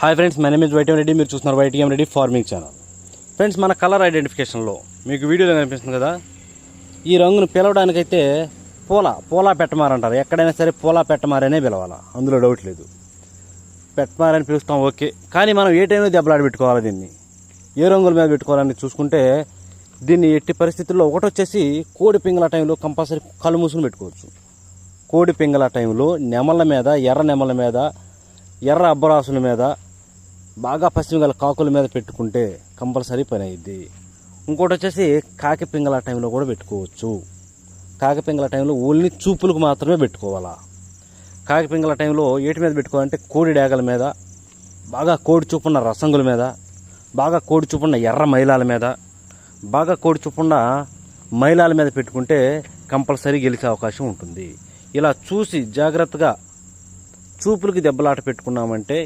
Hi friends, my name is YTM Reddy. మీరు చూస్తున్నారు YTM Reddy farming channel. Friends, మన colour ఐడెంటిఫికేషన్లో మీకు వీడియోలో కనిపిస్తుంది కదా, ఈ రంగును పిలవడానికైతే పోలా పెట్టమారంటారు. ఎక్కడైనా సరే పోలా పెట్టమారనే పిలవాలా, అందులో డౌట్ లేదు. పెట్టమారని పిలుస్తాం, ఓకే. కానీ మనం ఏ టైంలో దెబ్బలాడి పెట్టుకోవాలి, దీన్ని ఏ రంగుల మీద పెట్టుకోవాలని చూసుకుంటే దీన్ని ఎట్టి పరిస్థితుల్లో ఒకటి వచ్చేసి కోడి పింగళ టైంలో కంపల్సరీ కళ్ళు మూసుకుని పెట్టుకోవచ్చు. కోడి పింగళ టైంలో నెమల మీద, ఎర్ర నెమల మీద, ఎర్ర అబ్బరాసుల మీద, బాగా పశ్చిమ గల కాకుల మీద పెట్టుకుంటే కంపల్సరీ పని అయ్యిద్ది. ఇంకోటి వచ్చేసి కాకి పింగళ టైంలో కూడా పెట్టుకోవచ్చు. కాకి పింగళ టైంలో ఓన్లీ చూపులకు మాత్రమే పెట్టుకోవాలా. కాకి పింగళ టైంలో ఏటి మీద పెట్టుకోవాలంటే కోడి డేగల మీద, బాగా కోడి చూపున్న రసంగుల మీద, బాగా కోడి చూపున్న ఎర్ర మైలాల మీద, బాగా కోడి చూపున్న మైలాల మీద పెట్టుకుంటే కంపల్సరీ గెలిచే అవకాశం ఉంటుంది. ఇలా చూసి జాగ్రత్తగా చూపులకి దెబ్బలాట పెట్టుకున్నామంటే